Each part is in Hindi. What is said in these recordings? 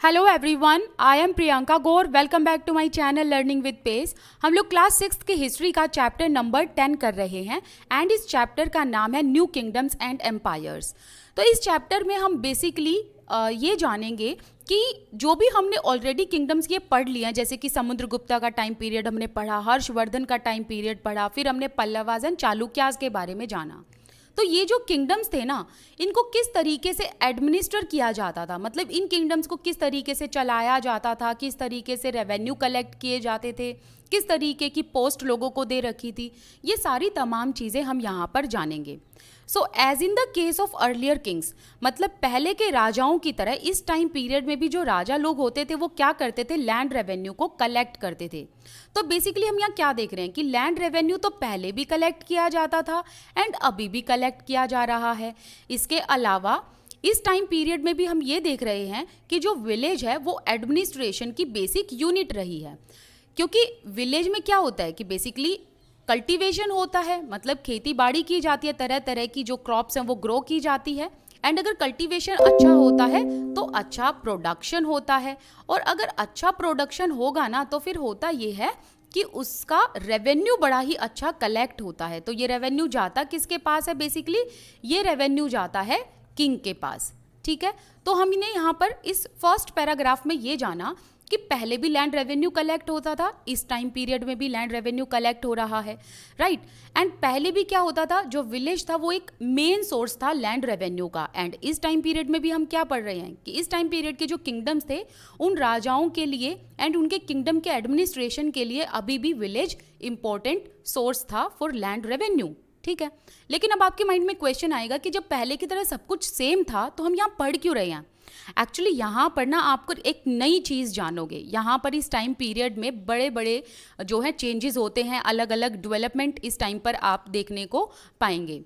Hello everyone, I am Priyanka Gaur. Welcome back to my channel learning with pace. हम लोग क्लास 6 की हिस्ट्री का चैप्टर नंबर 10 कर रहे हैं एंड इस चैप्टर का नाम है न्यू किंगडम्स एंड एम्पायर्स। तो इस चैप्टर में हम बेसिकली ये जानेंगे कि जो भी हमने ऑलरेडी किंगडम्स ये पढ़ लिए हैं, जैसे कि समुद्रगुप्ता का टाइम पीरियड हमने पढ़ा, हर्षवर्धन का टाइम पीरियड पढ़ा, फिर हमने पल्लवास एंड चालुक्यास के बारे में जाना। तो ये जो किंगडम्स थे ना, इनको किस तरीके से एडमिनिस्टर किया जाता था, मतलब इन किंगडम्स को किस तरीके से चलाया जाता था, किस तरीके से रेवेन्यू कलेक्ट किए जाते थे, किस तरीके की पोस्ट लोगों को दे रखी थी, ये सारी तमाम चीज़ें हम यहाँ पर जानेंगे। So as in the case of earlier kings, मतलब पहले के राजाओं की तरह इस टाइम पीरियड में भी जो राजा लोग होते थे वो क्या करते थे, लैंड रेवेन्यू को कलेक्ट करते थे। तो बेसिकली हम यहाँ क्या देख रहे हैं कि लैंड रेवेन्यू तो पहले भी कलेक्ट किया जाता था एंड अभी भी कलेक्ट किया जा रहा है। इसके अलावा इस टाइम पीरियड में भी हम ये देख रहे हैं कि जो विलेज है वो एडमिनिस्ट्रेशन की बेसिक यूनिट रही है, क्योंकि विलेज में क्या होता है कि बेसिकली कल्टीवेशन होता है, मतलब खेती बाड़ी की जाती है, तरह तरह की जो क्रॉप्स हैं वो ग्रो की जाती है। एंड अगर कल्टीवेशन अच्छा होता है तो अच्छा प्रोडक्शन होता है, और अगर अच्छा प्रोडक्शन होगा ना तो फिर होता ये है कि उसका रेवेन्यू बड़ा ही अच्छा कलेक्ट होता है। तो ये रेवेन्यू जाता किसके पास है, बेसिकली ये रेवेन्यू जाता है किंग के पास। ठीक है, तो हमने यहाँ पर इस फर्स्ट पैराग्राफ में ये जाना कि पहले भी लैंड रेवेन्यू कलेक्ट होता था, इस टाइम पीरियड में भी लैंड रेवेन्यू कलेक्ट हो रहा है, राइट। एंड पहले भी क्या होता था, जो विलेज था वो एक मेन सोर्स था लैंड रेवेन्यू का। एंड इस टाइम पीरियड में भी हम क्या पढ़ रहे हैं कि इस टाइम पीरियड के जो किंगडम्स थे उन राजाओं के लिए एंड उनके किंगडम के एडमिनिस्ट्रेशन के लिए अभी भी विलेज इंपॉर्टेंट सोर्स था फॉर लैंड रेवेन्यू। ठीक है, लेकिन अब आपके माइंड में क्वेश्चन आएगा कि जब पहले की तरह सब कुछ सेम था तो हम यहाँ पढ़ क्यों रहे हैं। एक्चुअली यहाँ पर ना आपको एक नई चीज़ जानोगे। यहाँ पर इस टाइम पीरियड में बड़े बड़े जो है चेंजेस होते हैं, अलग अलग डेवलपमेंट इस टाइम पर आप देखने को पाएंगे।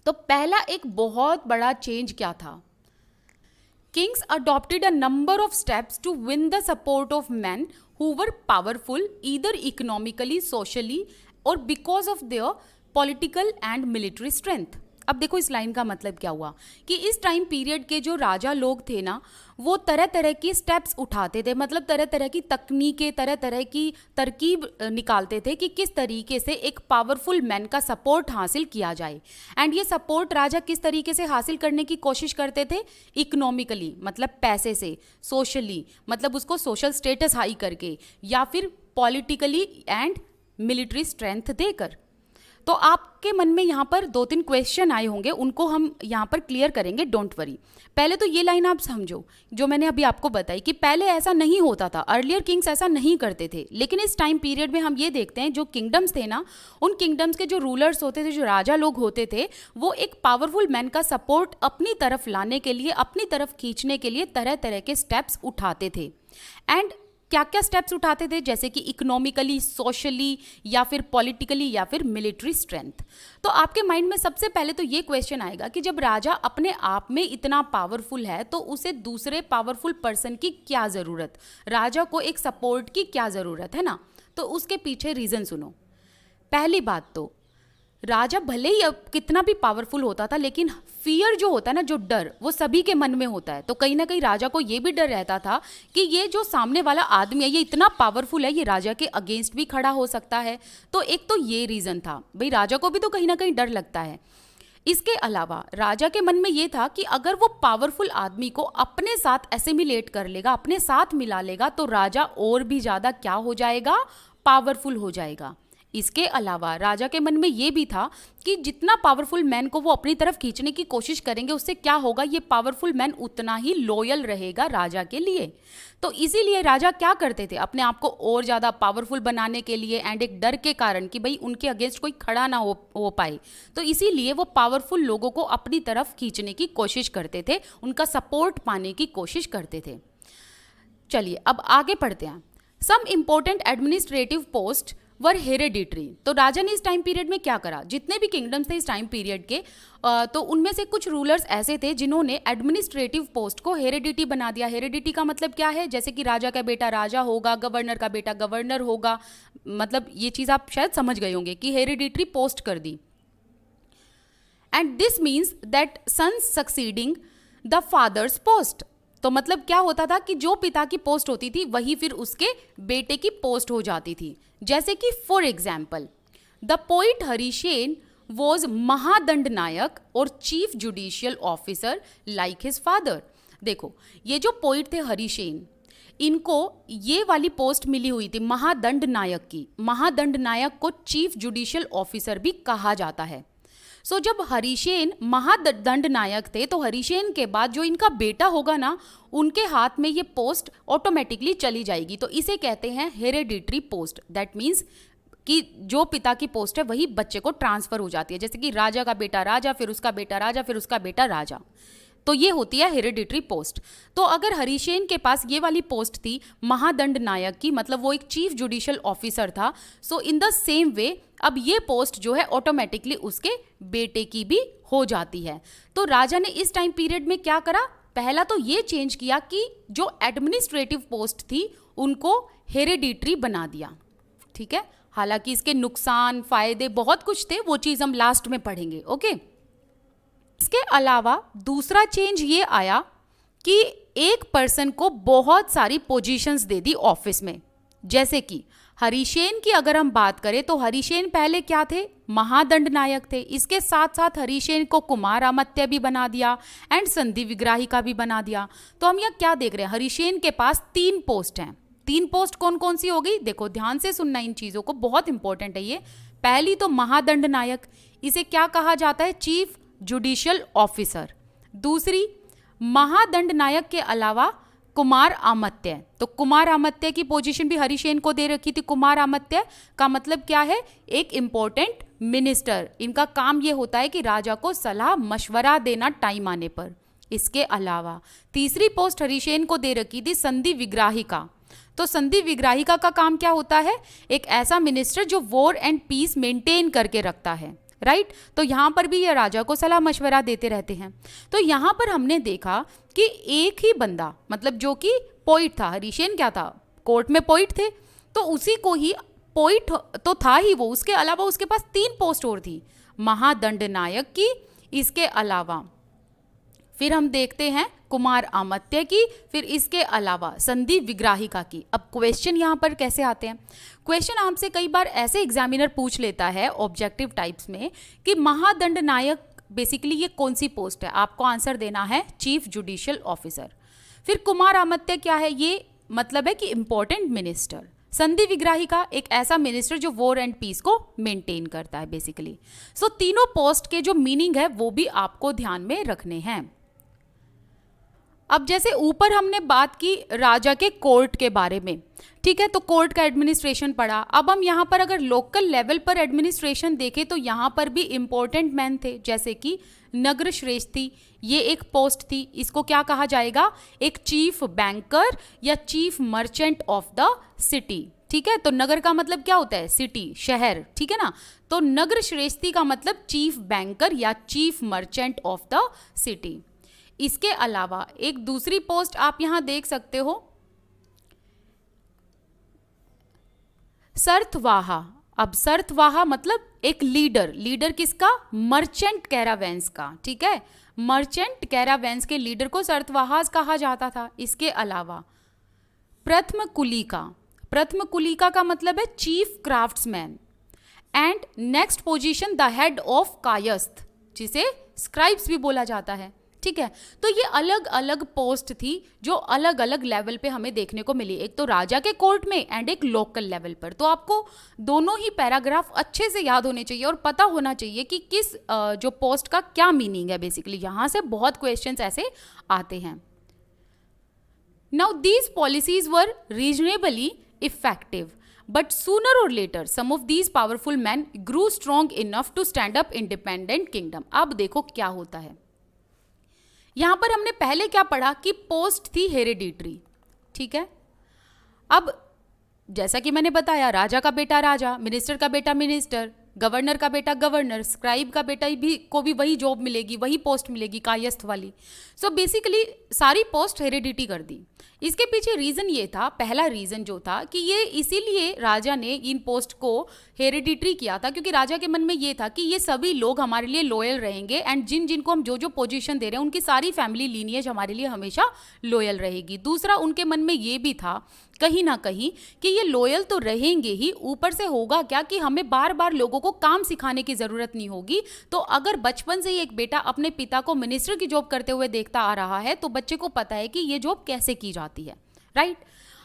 तो पहला एक बहुत बड़ा चेंज क्या था, kings adopted a number of steps to win the support of men who were powerful either economically, socially और because of their political and military strength. अब देखो इस लाइन का मतलब क्या हुआ कि इस टाइम पीरियड के जो राजा लोग थे ना वो तरह तरह की स्टेप्स उठाते थे, मतलब तरह तरह की तकनीकें, तरह तरह की तरकीब निकालते थे कि किस तरीके से एक पावरफुल मैन का सपोर्ट हासिल किया जाए। एंड ये सपोर्ट राजा किस तरीके से हासिल करने की कोशिश करते थे, इकोनॉमिकली मतलब पैसे से, सोशली मतलब उसको सोशल स्टेटस हाई करके, या फिर पॉलिटिकली एंड मिलिट्री स्ट्रेंथ देकर। तो आपके मन में यहाँ पर 2-3 क्वेश्चन आए होंगे, उनको हम यहाँ पर क्लियर करेंगे, डोंट वरी। पहले तो ये लाइन आप समझो जो मैंने अभी आपको बताई कि पहले ऐसा नहीं होता था, अर्लियर किंग्स ऐसा नहीं करते थे। लेकिन इस टाइम पीरियड में हम ये देखते हैं जो किंगडम्स थे ना, उन किंगडम्स के जो रूलर्स होते थे, जो राजा लोग होते थे, वो एक पावरफुल मैन का सपोर्ट अपनी तरफ लाने के लिए, अपनी तरफ खींचने के लिए तरह तरह के स्टेप्स उठाते थे। एंड क्या क्या स्टेप्स उठाते थे, जैसे कि इकोनॉमिकली, सोशली या फिर पॉलिटिकली या फिर मिलिट्री स्ट्रेंथ। तो आपके माइंड में सबसे पहले तो ये क्वेश्चन आएगा कि जब राजा अपने आप में इतना पावरफुल है तो उसे दूसरे पावरफुल पर्सन की क्या ज़रूरत, राजा को एक सपोर्ट की क्या ज़रूरत है ना। तो उसके पीछे रीज़न सुनो। पहली बात तो राजा भले ही अब कितना भी पावरफुल होता था, लेकिन फियर जो होता है ना, जो डर, वो सभी के मन में होता है। तो कहीं ना कहीं राजा को ये भी डर रहता था कि ये जो सामने वाला आदमी है ये इतना पावरफुल है, ये राजा के अगेंस्ट भी खड़ा हो सकता है। तो एक तो ये रीज़न था, भाई राजा को भी तो कहीं ना कहीं डर लगता है। इसके अलावा राजा के मन में ये था कि अगर वो पावरफुल आदमी को अपने साथ एसिमिलेट कर लेगा, अपने साथ मिला लेगा, तो राजा और भी ज़्यादा क्या हो जाएगा, पावरफुल हो जाएगा। इसके अलावा राजा के मन में ये भी था कि जितना पावरफुल मैन को वो अपनी तरफ खींचने की कोशिश करेंगे उससे क्या होगा, ये पावरफुल मैन उतना ही लॉयल रहेगा राजा के लिए। तो इसीलिए राजा क्या करते थे, अपने आप को और ज़्यादा पावरफुल बनाने के लिए एंड एक डर के कारण कि भाई उनके अगेंस्ट कोई खड़ा ना हो पाए, तो इसीलिए वो पावरफुल लोगों को अपनी तरफ खींचने की कोशिश करते थे, उनका सपोर्ट पाने की कोशिश करते थे। चलिए अब आगे पढ़ते हैं। सम इम्पोर्टेंट एडमिनिस्ट्रेटिव पोस्ट वर हेरेडिटरी। तो राजा ने इस टाइम पीरियड में क्या करा, जितने भी किंगडम्स थे इस टाइम पीरियड के, तो उनमें से कुछ रूलर्स ऐसे थे जिन्होंने एडमिनिस्ट्रेटिव पोस्ट को हेरेडिटी बना दिया। हेरेडिटी का मतलब क्या है, जैसे कि राजा का बेटा राजा होगा, गवर्नर का बेटा गवर्नर होगा, मतलब ये चीज़ आप शायद समझ गए होंगे कि हेरेडिटरी पोस्ट कर दी। And this means that sons succeeding the father's post. तो मतलब क्या होता था कि जो पिता की पोस्ट होती थी वही फिर उसके बेटे की पोस्ट हो जाती थी। जैसे कि for example the poet Harisena was Mahadandanayaka और chief judicial officer like his father. देखो ये जो पोइट थे हरिसेन, इनको ये वाली पोस्ट मिली हुई थी महादंड नायक की। महादंड नायक को चीफ जुडिशियल ऑफिसर भी कहा जाता है। सो जब हरिसेन महादंड नायक थे तो हरिसेन के बाद जो इनका बेटा होगा ना, उनके हाथ में ये पोस्ट ऑटोमेटिकली चली जाएगी। तो इसे कहते हैं हेरेडिटरी पोस्ट। दैट मीन्स कि जो पिता की पोस्ट है वही बच्चे को ट्रांसफर हो जाती है। जैसे कि राजा का बेटा राजा, फिर उसका बेटा राजा, फिर उसका बेटा राजा, तो ये होती है हेरिडिटरी पोस्ट। तो अगर हरिसेन के पास ये वाली पोस्ट थी महादंड नायक की, मतलब वो एक चीफ जुडिशियल ऑफिसर था, सो इन द सेम वे अब ये पोस्ट जो है ऑटोमेटिकली उसके बेटे की भी हो जाती है। तो राजा ने इस टाइम पीरियड में क्या करा, पहला तो ये चेंज किया कि जो एडमिनिस्ट्रेटिव पोस्ट थी उनको हेरिडिटरी बना दिया। ठीक है, हालांकि इसके नुकसान फायदे बहुत कुछ थे, वो चीज हम लास्ट में पढ़ेंगे। ओके, इसके अलावा दूसरा चेंज ये आया कि एक पर्सन को बहुत सारी पोजीशंस दे दी ऑफिस में। जैसे कि हरिसेन की अगर हम बात करें तो हरिसेन पहले क्या थे, महादंड नायक थे। इसके साथ साथ हरिसेन को कुमार अमात्य भी बना दिया एंड संधि विग्राहिका भी बना दिया। तो हम यहाँ क्या देख रहे हैं, हरिसेन के पास 3 पोस्ट हैं। 3 पोस्ट कौन कौन सी होगी, देखो ध्यान से सुनना इन चीजों को, बहुत इंपॉर्टेंट है ये। पहली तो महादंड नायक, इसे क्या कहा जाता है, चीफ जुडिशियल ऑफिसर। दूसरी महादंड नायक के अलावा कुमार अमात्य, तो कुमार अमात्य की पोजीशन भी हरिसेन को दे रखी थी। कुमार अमात्य का मतलब क्या है, एक इंपॉर्टेंट मिनिस्टर। इनका काम ये होता है कि राजा को सलाह मशवरा देना टाइम आने पर। इसके अलावा तीसरी पोस्ट हरिसेन को दे रखी थी संधि विग्राहिका। तो संधि विग्राहिका का काम क्या होता है, एक ऐसा मिनिस्टर जो वॉर एंड पीस मेंटेन करके रखता है, राइट। तो यहाँ पर भी ये राजा को सलाह मशवरा देते रहते हैं। तो यहाँ पर हमने देखा कि एक ही बंदा, मतलब जो कि पोइट था, हरिसेन क्या था, कोर्ट में पोइट थे, तो उसी को ही पोइट तो था ही वो, उसके अलावा उसके पास 3 पोस्ट और थी, महादंड नायक की, इसके अलावा फिर हम देखते हैं कुमार अमात्य की, फिर इसके अलावा संधि विग्राहिका की। अब क्वेश्चन यहाँ पर कैसे आते हैं, क्वेश्चन आपसे कई बार ऐसे एग्जामिनर पूछ लेता है ऑब्जेक्टिव टाइप्स में कि महादंड नायक बेसिकली ये कौन सी पोस्ट है, आपको आंसर देना है चीफ जुडिशियल ऑफिसर। फिर कुमार अमात्य क्या है, ये मतलब है कि इंपॉर्टेंट मिनिस्टर। संधि विग्राहिका एक ऐसा मिनिस्टर जो वॉर एंड पीस को मेंटेन करता है बेसिकली। सो तीनों पोस्ट के जो मीनिंग है वो भी आपको ध्यान में रखने हैं। अब जैसे ऊपर हमने बात की राजा के कोर्ट के बारे में, ठीक है, तो कोर्ट का एडमिनिस्ट्रेशन पढ़ा। अब हम यहाँ पर अगर लोकल लेवल पर एडमिनिस्ट्रेशन देखें तो यहाँ पर भी इंपॉर्टेंट मैन थे, जैसे कि नगर श्रेष्ठी, ये एक पोस्ट थी। इसको क्या कहा जाएगा, एक चीफ बैंकर या chief merchant of the city. ठीक है, तो नगर का मतलब क्या होता है, सिटी, शहर, ठीक है ना। तो नगर श्रेष्ठी का मतलब चीफ बैंकर या chief merchant of the city. इसके अलावा एक दूसरी पोस्ट आप यहां देख सकते हो, सर्तवाहा। अब सर्तवाहा मतलब एक लीडर, लीडर किसका, मर्चेंट कैरावेंस का। ठीक है, मर्चेंट कैरावेंस के लीडर को सर्तवाहा कहा जाता था। इसके अलावा प्रथम कुलिका, प्रथम कुलिका का मतलब है chief craftsman. And next position the head of Kayastha, जिसे स्क्राइब्स भी बोला जाता है। ठीक है, तो ये अलग अलग पोस्ट थी जो अलग अलग लेवल पे हमें देखने को मिली, एक तो राजा के कोर्ट में एंड एक लोकल लेवल पर। तो आपको दोनों ही पैराग्राफ अच्छे से याद होने चाहिए और पता होना चाहिए कि किस जो पोस्ट का क्या मीनिंग है बेसिकली। यहाँ से बहुत क्वेश्चंस ऐसे आते हैं। Now these policies were reasonably effective, but sooner or later some of these powerful men grew strong enough to stand up independent kingdom। अब देखो क्या होता है, यहां पर हमने पहले क्या पढ़ा कि पोस्ट थी हेरिडिटरी। ठीक है, अब जैसा कि मैंने बताया राजा का बेटा राजा, मिनिस्टर का बेटा मिनिस्टर, गवर्नर का बेटा गवर्नर, स्क्राइब का बेटा भी वही जॉब मिलेगी, वही पोस्ट मिलेगी कायस्थ वाली। सो बेसिकली सारी पोस्ट हेरिडिटी कर दी। इसके पीछे रीज़न ये था, पहला रीज़न जो था कि ये इसीलिए राजा ने इन पोस्ट को हेरिडिटरी किया था क्योंकि राजा के मन में ये था कि ये सभी लोग हमारे लिए लॉयल रहेंगे एंड जिन जिनको हम जो जो पोजीशन दे रहे हैं उनकी सारी फैमिली लीनिएज हमारे लिए हमेशा लॉयल रहेगी। दूसरा उनके मन में ये भी था कहीं ना कहीं कि ये लॉयल तो रहेंगे ही, ऊपर से होगा क्या कि हमें बार बार लोगों को काम सिखाने की ज़रूरत नहीं होगी। तो अगर बचपन से ही एक बेटा अपने पिता को मिनिस्टर की जॉब करते हुए देखता आ रहा है तो बच्चे को पता है कि ये जॉब कैसे की जाती है, राइट।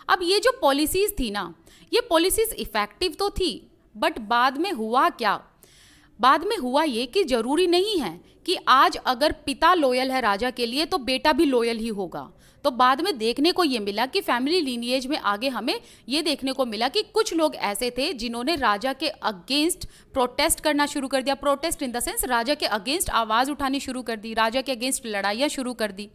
अब ये जो पॉलिसीज़ थी ना, ये पॉलिसीज़ इफ़ेक्टिव तो थी, बट बाद में हुआ क्या? बाद में हुआ ये कि ज़रूरी नहीं है कि आज अगर पिता लॉयल है राजा के लिए तो बेटा भी लॉयल ही होगा। तो बाद में देखने को ये मिला कि फैमिली लीनिएज में आगे हमें ये देखने को मिला कि कुछ लोग ऐसे थे जिन्होंने राजा के अगेंस्ट प्रोटेस्ट करना शुरू कर दिया। प्रोटेस्ट इन द सेंस राजा के अगेंस्ट आवाज़ उठानी शुरू कर दी, राजा के अगेंस्ट लड़ाइयाँ शुरू कर दी,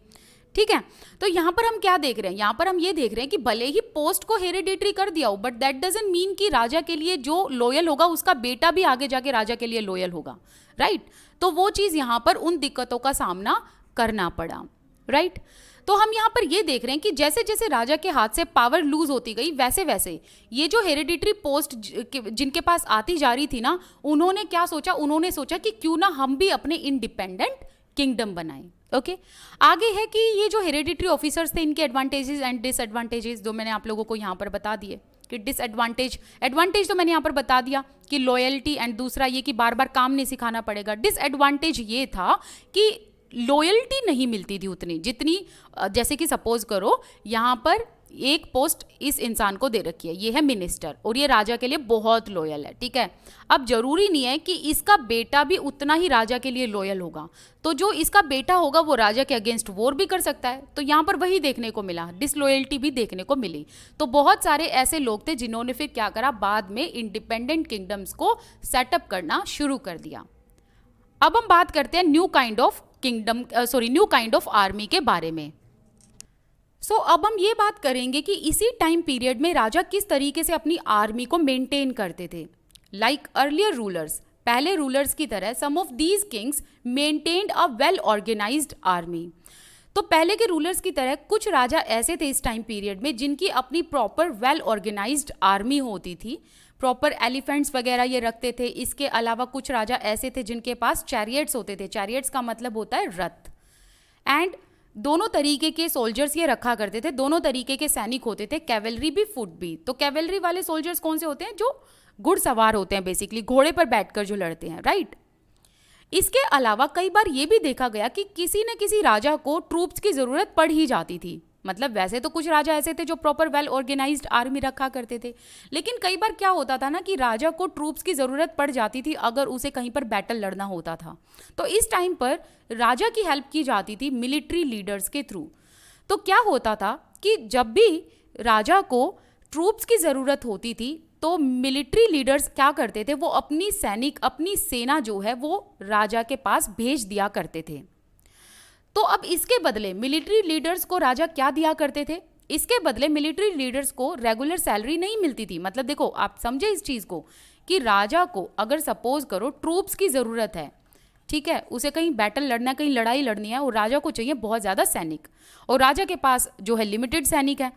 ठीक है। तो यहाँ पर हम क्या देख रहे हैं? यहाँ पर हम ये देख रहे हैं कि भले ही पोस्ट को हेरिडिटरी कर दिया हो, बट दैट डजंट मीन कि राजा के लिए जो लॉयल होगा उसका बेटा भी आगे जाके राजा के लिए लॉयल होगा, राइट। तो वो चीज़ यहाँ पर उन दिक्कतों का सामना करना पड़ा, राइट। तो हम यहाँ पर ये देख रहे हैं कि जैसे जैसे राजा के हाथ से पावर लूज होती गई वैसे वैसे ये जो हेरिडिटरी पोस्ट जिनके पास आती जा रही थी ना, उन्होंने क्या सोचा? उन्होंने सोचा कि क्यों ना हम भी अपने इंडिपेंडेंट किंगडम बनाएं। ओके, आगे है कि ये जो हेरिडिटरी ऑफिसर्स थे इनके एडवांटेजेस एंड डिसएडवांटेजेस जो मैंने आप लोगों को यहाँ पर बता दिए कि एडवांटेज तो मैंने यहाँ पर बता दिया कि लॉयल्टी एंड दूसरा ये कि बार बार काम नहीं सिखाना पड़ेगा। डिसएडवांटेज ये था कि लॉयल्टी नहीं मिलती थी उतनी जितनी, जैसे कि सपोज करो यहाँ पर एक पोस्ट इस इंसान को दे रखी है, ये है मिनिस्टर और ये राजा के लिए बहुत लॉयल है, ठीक है। अब जरूरी नहीं है कि इसका बेटा भी उतना ही राजा के लिए लॉयल होगा, तो जो इसका बेटा होगा वो राजा के अगेंस्ट वॉर भी कर सकता है। तो यहाँ पर वही देखने को मिला, डिसलॉयल्टी भी देखने को मिली। तो बहुत सारे ऐसे लोग थे जिन्होंने फिर क्या करा, बाद में इंडिपेंडेंट किंगडम्स को सेटअप करना शुरू कर दिया। अब हम बात करते हैं न्यू काइंड ऑफ आर्मी के बारे में। अब हम ये बात करेंगे कि इसी टाइम पीरियड में राजा किस तरीके से अपनी आर्मी को मेंटेन करते थे। लाइक अर्लियर रूलर्स, पहले रूलर्स की तरह some of these kings maintained a well organized army. तो पहले के रूलर्स की तरह कुछ राजा ऐसे थे इस टाइम पीरियड में जिनकी अपनी प्रॉपर वेल ऑर्गेनाइज्ड आर्मी होती थी, प्रॉपर एलिफेंट्स वगैरह ये रखते थे। इसके अलावा कुछ राजा ऐसे थे जिनके पास चैरियट्स होते थे, चैरियट्स का मतलब होता है रथ, एंड दोनों तरीके के सोल्जर्स ये रखा करते थे, दोनों तरीके के सैनिक होते थे, कैवेलरी भी फुट भी। तो कैवेलरी वाले सोल्जर्स कौन से होते हैं? जो घुड़सवार होते हैं, बेसिकली घोड़े पर बैठकर जो लड़ते हैं, राइट। इसके अलावा कई बार ये भी देखा गया कि किसी न किसी राजा को ट्रूप्स की ज़रूरत पड़ ही जाती थी। मतलब वैसे तो कुछ राजा ऐसे थे जो प्रॉपर वेल ऑर्गेनाइज्ड आर्मी रखा करते थे, लेकिन कई बार क्या होता था ना कि राजा को ट्रूप्स की ज़रूरत पड़ जाती थी अगर उसे कहीं पर बैटल लड़ना होता था। तो इस टाइम पर राजा की हेल्प की जाती थी मिलिट्री लीडर्स के थ्रू। तो क्या होता था कि जब भी राजा को ट्रूप्स की ज़रूरत होती थी तो मिलिट्री लीडर्स क्या करते थे, वो अपनी अपनी सेना जो है वो राजा के पास भेज दिया करते थे। तो अब इसके बदले मिलिट्री लीडर्स को राजा क्या दिया करते थे? इसके बदले मिलिट्री लीडर्स को रेगुलर सैलरी नहीं मिलती थी। मतलब देखो, आप समझे इस चीज़ को कि राजा को अगर सपोज करो ट्रूप्स की ज़रूरत है, ठीक है, उसे कहीं बैटल लड़ना है, कहीं लड़ाई लड़नी है और राजा को चाहिए बहुत ज़्यादा सैनिक, और राजा के पास जो है लिमिटेड सैनिक है।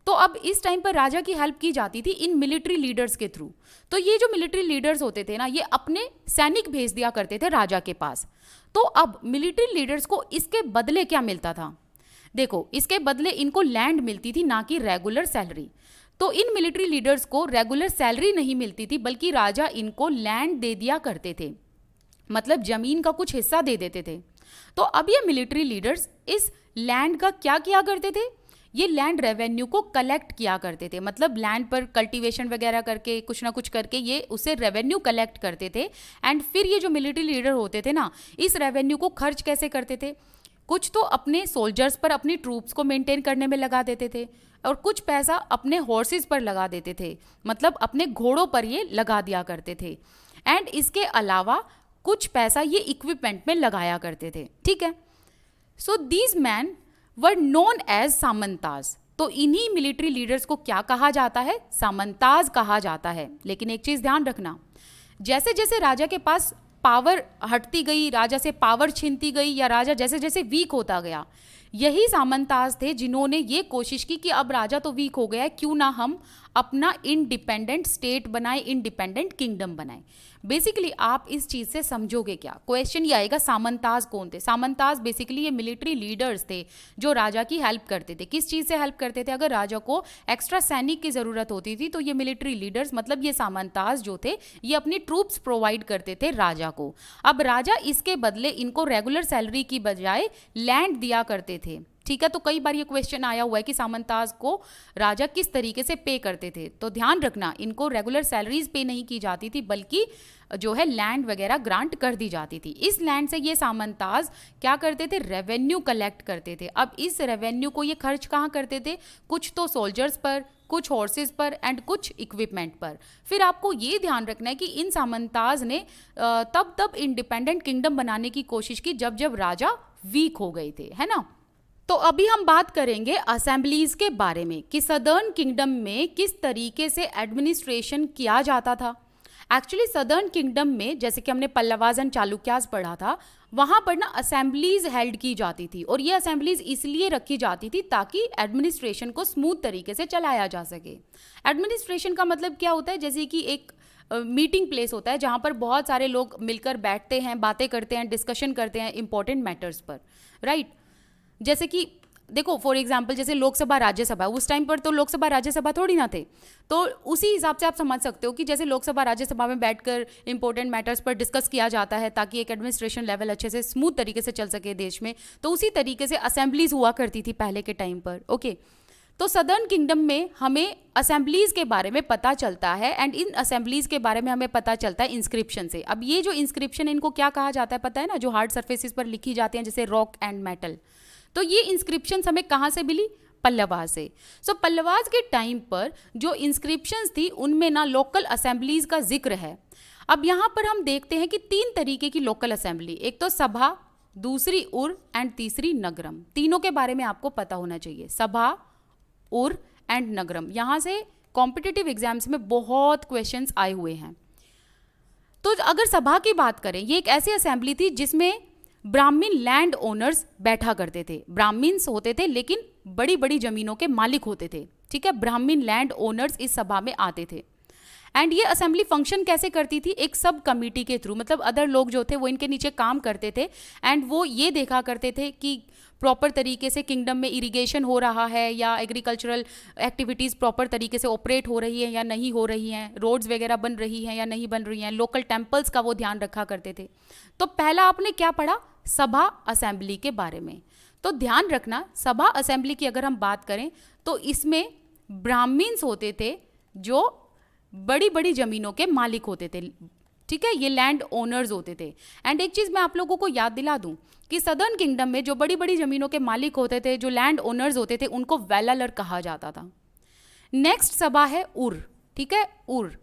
तो अब इस टाइम पर राजा की हेल्प की जाती थी इन मिलिट्री लीडर्स के थ्रू। तो ये जो मिलिट्री लीडर्स होते थे ना, ये अपने सैनिक भेज दिया करते थे राजा के पास। तो अब मिलिट्री लीडर्स को इसके बदले क्या मिलता था? देखो, इसके बदले इनको लैंड मिलती थी, ना कि रेगुलर सैलरी। तो इन मिलिट्री लीडर्स को रेगुलर सैलरी नहीं मिलती थी, बल्कि राजा इनको लैंड दे दिया करते थे, मतलब जमीन का कुछ हिस्सा दे देते थे। तो अब ये मिलिट्री लीडर्स इस लैंड का क्या किया करते थे? ये लैंड रेवेन्यू को कलेक्ट किया करते थे। मतलब लैंड पर कल्टीवेशन वगैरह करके कुछ ना कुछ करके ये उसे रेवेन्यू कलेक्ट करते थे। एंड फिर ये जो मिलिट्री लीडर होते थे ना, इस रेवेन्यू को खर्च कैसे करते थे? कुछ तो अपने सोल्जर्स पर, अपनी ट्रूप्स को मेंटेन करने में लगा देते थे, और कुछ पैसा अपने हॉर्सेस पर लगा देते थे, मतलब अपने घोड़ों पर ये लगा दिया करते थे। एंड इसके अलावा कुछ पैसा ये इक्विपमेंट में लगाया करते थे, ठीक है। So these men were known as samantas. तो इन्हीं मिलिट्री लीडर्स को क्या कहा जाता है? सामंताज कहा जाता है। लेकिन एक चीज ध्यान रखना, जैसे जैसे राजा के पास पावर हटती गई, राजा से पावर छीनती गई, या राजा जैसे जैसे वीक होता गया, यही सामंताज थे जिन्होंने ये कोशिश की कि अब राजा तो वीक हो गया है, क्यों ना हम अपना इंडिपेंडेंट स्टेट बनाए, इंडिपेंडेंट किंगडम बनाए। बेसिकली आप इस चीज से समझोगे क्या, क्वेश्चन ये आएगा सामंताज कौन थे। सामंताज बेसिकली ये मिलिट्री लीडर्स थे जो राजा की हेल्प करते थे। किस चीज से हेल्प करते थे? अगर राजा को एक्स्ट्रा सैनिक की जरूरत होती थी तो ये मिलिट्री लीडर्स, मतलब ये सामंताज जो थे, ये अपनी ट्रूप्स प्रोवाइड करते थे राजा को। अब राजा इसके बदले इनको रेगुलर सैलरी की बजाय लैंड दिया करते थे। ठीक है, तो कई बार ये क्वेश्चन आया हुआ है कि सामंताज को राजा किस तरीके से पे करते थे। तो ध्यान रखना, इनको रेगुलर सैलरीज पे नहीं की जाती थी, बल्कि जो है लैंड वगैरह ग्रांट कर दी जाती थी। इस लैंड से ये सामंताज क्या करते थे? रेवेन्यू कलेक्ट करते थे। अब इस रेवेन्यू को ये खर्च कहाँ करते थे? कुछ तो सोल्जर्स पर, कुछ हॉर्सेस पर एंड कुछ इक्विपमेंट पर। फिर आपको ये ध्यान रखना है कि इन सामंताज ने तब इंडिपेंडेंट किंगडम बनाने की कोशिश की जब जब राजा वीक हो गए थे, है ना। तो अभी हम बात करेंगे असेंबलीज के बारे में कि सदर्न किंगडम में किस तरीके से एडमिनिस्ट्रेशन किया जाता था। एक्चुअली सदर्न किंगडम में, जैसे कि हमने पल्लवाज एंड चालुक्यास पढ़ा था, वहां पर ना असेंबलीज हेल्ड की जाती थी, और ये असेंबलीज इसलिए रखी जाती थी ताकि एडमिनिस्ट्रेशन को स्मूथ तरीके से चलाया जा सके। एडमिनिस्ट्रेशन का मतलब क्या होता है? जैसे कि एक मीटिंग प्लेस होता है जहां पर बहुत सारे लोग मिलकर बैठते हैं, बातें करते हैं, डिस्कशन करते हैं इंपॉर्टेंट मैटर्स पर, राइट। जैसे कि देखो फॉर एग्जाम्पल, जैसे लोकसभा राज्यसभा, उस टाइम पर तो लोकसभा राज्यसभा थोड़ी ना थे, तो उसी हिसाब से आप समझ सकते हो कि जैसे लोकसभा राज्यसभा में बैठकर इंपॉर्टेंट मैटर्स पर डिस्कस किया जाता है ताकि एक एडमिनिस्ट्रेशन लेवल अच्छे से स्मूथ तरीके से चल सके देश में, तो उसी तरीके से असेंबलीज हुआ करती थी पहले के टाइम पर। ओके, तो सदर्न किंगडम में हमें असेंबलीज के बारे में पता चलता है, एंड इन असेंबलीज के बारे में हमें पता चलता है इंस्क्रिप्शन से। अब ये जो इंस्क्रिप्शन, इनको क्या कहा जाता है पता है ना? जो हार्ड सर्फेसिस पर लिखी जाती हैं, जैसे रॉक एंड मेटल। तो ये इंस्क्रिप्शंस हमें कहाँ से मिली? पल्लवाज से। सो पल्लवाज के टाइम पर जो इंस्क्रिप्शंस थी उनमें ना लोकल असेंबलीज का जिक्र है। अब यहाँ पर हम देखते हैं कि 3 तरीके की लोकल असेंबली, एक तो सभा, दूसरी उर एंड तीसरी नगरम। तीनों के बारे में आपको पता होना चाहिए, सभा, उर एंड नगरम। यहाँ से कॉम्पिटिटिव एग्जाम्स में बहुत क्वेश्चंस आए हुए हैं। तो अगर सभा की बात करें, ये एक ऐसी असेंबली थी जिसमें ब्राह्मीण लैंड ओनर्स बैठा करते थे। ब्राह्मीण्स होते थे लेकिन बड़ी बड़ी जमीनों के मालिक होते थे, ठीक है। ब्राह्मीण लैंड ओनर्स इस सभा में आते थे। एंड ये असेंबली फंक्शन कैसे करती थी? एक सब कमिटी के थ्रू, मतलब अदर लोग जो थे वो इनके नीचे काम करते थे, एंड वो ये देखा करते थे कि प्रॉपर तरीके से किंगडम में इरिगेशन हो रहा है, या एग्रीकल्चरल एक्टिविटीज़ प्रॉपर तरीके से ऑपरेट हो रही है या नहीं हो रही हैं, रोड्स वगैरह बन रही हैं या नहीं बन रही हैं, लोकल टेम्पल्स का वो ध्यान रखा करते थे। तो पहला आपने क्या पढ़ा? सभा असेंबली के बारे में। तो ध्यान रखना, सभा असेंबली की अगर हम बात करें तो इसमें ब्राह्मीण्स होते थे जो बड़ी बड़ी जमीनों के मालिक होते थे, ठीक है, ये लैंड ओनर्स होते थे। एंड एक चीज़ मैं आप लोगों को याद दिला दूं कि सदर्न किंगडम में जो बड़ी बड़ी जमीनों के मालिक होते थे, जो लैंड ओनर्स होते थे, उनको वेलालर कहा जाता था। नेक्स्ट सभा है उर, ठीक है, उर।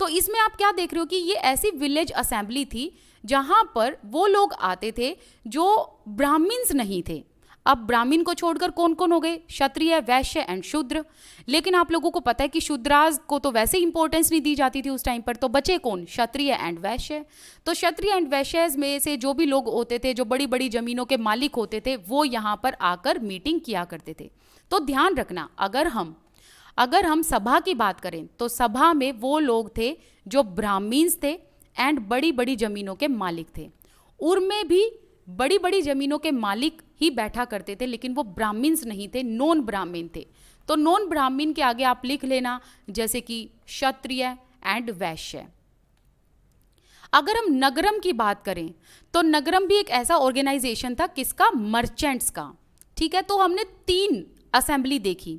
तो इसमें आप क्या देख रहे हो कि ये ऐसी विलेज असेंबली थी जहां पर वो लोग आते थे जो ब्राह्मीण्स नहीं थे। अब ब्राह्मीण को छोड़कर कौन कौन हो गए? क्षत्रिय, वैश्य एंड शूद्र। लेकिन आप लोगों को पता है कि शूद्राज को तो वैसे इंपॉर्टेंस नहीं दी जाती थी उस टाइम पर, तो बचे कौन? क्षत्रिय एंड वैश्य। तो क्षत्रिय एंड वैश्य में से जो भी लोग होते थे, जो बड़ी बड़ी जमीनों के मालिक होते थे, वो यहाँ पर आकर मीटिंग किया करते थे। तो ध्यान रखना, अगर हम सभा की बात करें तो सभा में वो लोग थे जो ब्राह्मीण्स थे एंड बड़ी बड़ी जमीनों के मालिक थे। उर में भी बड़ी बड़ी जमीनों के मालिक ही बैठा करते थे, लेकिन वो ब्राह्मीण्स नहीं थे, नॉन ब्राह्मीण थे। तो नॉन ब्राह्मीण के आगे आप लिख लेना जैसे कि क्षत्रिय एंड वैश्य। अगर हम नगरम की बात करें तो नगरम भी एक ऐसा ऑर्गेनाइजेशन था, किसका? मर्चेंट्स का, ठीक है। तो हमने 3 असेंबली देखी।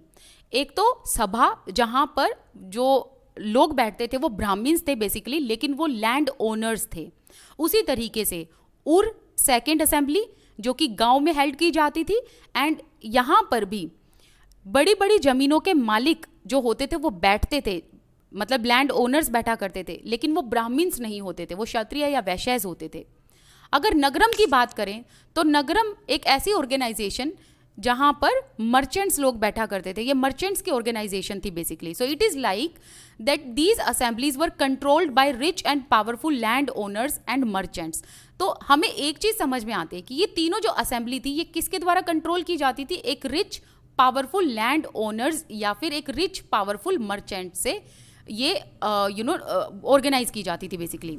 एक तो सभा, जहां पर जो लोग बैठते थे वो ब्राह्मीण्स थे बेसिकली, लेकिन वो लैंड ओनर्स थे। उसी तरीके से उर सेकेंड असेंबली, जो कि गांव में हेल्ड की जाती थी, एंड यहाँ पर भी बड़ी बड़ी जमीनों के मालिक जो होते थे वो बैठते थे, मतलब लैंड ओनर्स बैठा करते थे, लेकिन वो ब्राह्मीण्स नहीं होते थे, वो क्षत्रिय या वैश्यज होते थे। अगर नगरम की बात करें तो नगरम एक ऐसी ऑर्गेनाइजेशन जहां पर मर्चेंट्स लोग बैठा करते थे। ये मर्चेंट्स की ऑर्गेनाइजेशन थी basically. So it is like that these assemblies were controlled by rich and powerful land owners and merchants. तो हमें एक चीज समझ में आती है कि ये तीनों जो असेंबली थी ये किसके द्वारा कंट्रोल की जाती थी, एक रिच पावरफुल लैंड ओनर्स या फिर एक रिच पावरफुल मर्चेंट से ये ऑर्गेनाइज की जाती थी basically.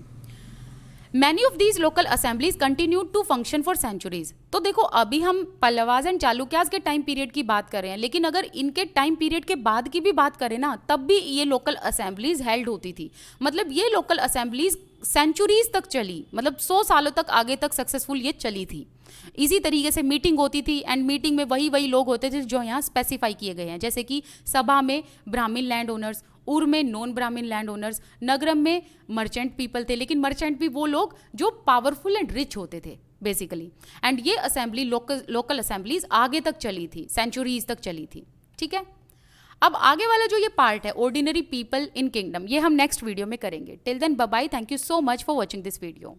Many of these local assemblies continue to function for centuries. तो देखो अभी हम पल्लवाज एंड चालुक्याज के टाइम पीरियड की बात कर रहे हैं, लेकिन अगर इनके टाइम पीरियड के बाद की भी बात करें ना, तब भी ये लोकल असेंबलीज हेल्ड होती थी। मतलब ये लोकल असेंबलीज सेंचुरीज तक चली, मतलब 100 सालों तक आगे तक सक्सेसफुल ये चली थी। इसी तरीके से मीटिंग होती थी एंड मीटिंग में वही लोग होते थे जो यहाँ स्पेसिफाई किए गए हैं, जैसे कि सभा में ब्राह्मण लैंड ओनर्स, उर में नॉन ब्राह्मण लैंड ओनर्स, नगरम में मर्चेंट पीपल थे, लेकिन मर्चेंट भी वो लोग जो पावरफुल एंड रिच होते थे बेसिकली। एंड ये असेंबली लोकल असेंबलीज आगे तक चली थी, सेंचुरीज तक चली थी। ठीक है, अब आगे वाला जो ये पार्ट है ऑर्डिनरी पीपल इन किंगडम, ये हम नेक्स्ट वीडियो में करेंगे। Till then bye bye, thank you so much for watching this video.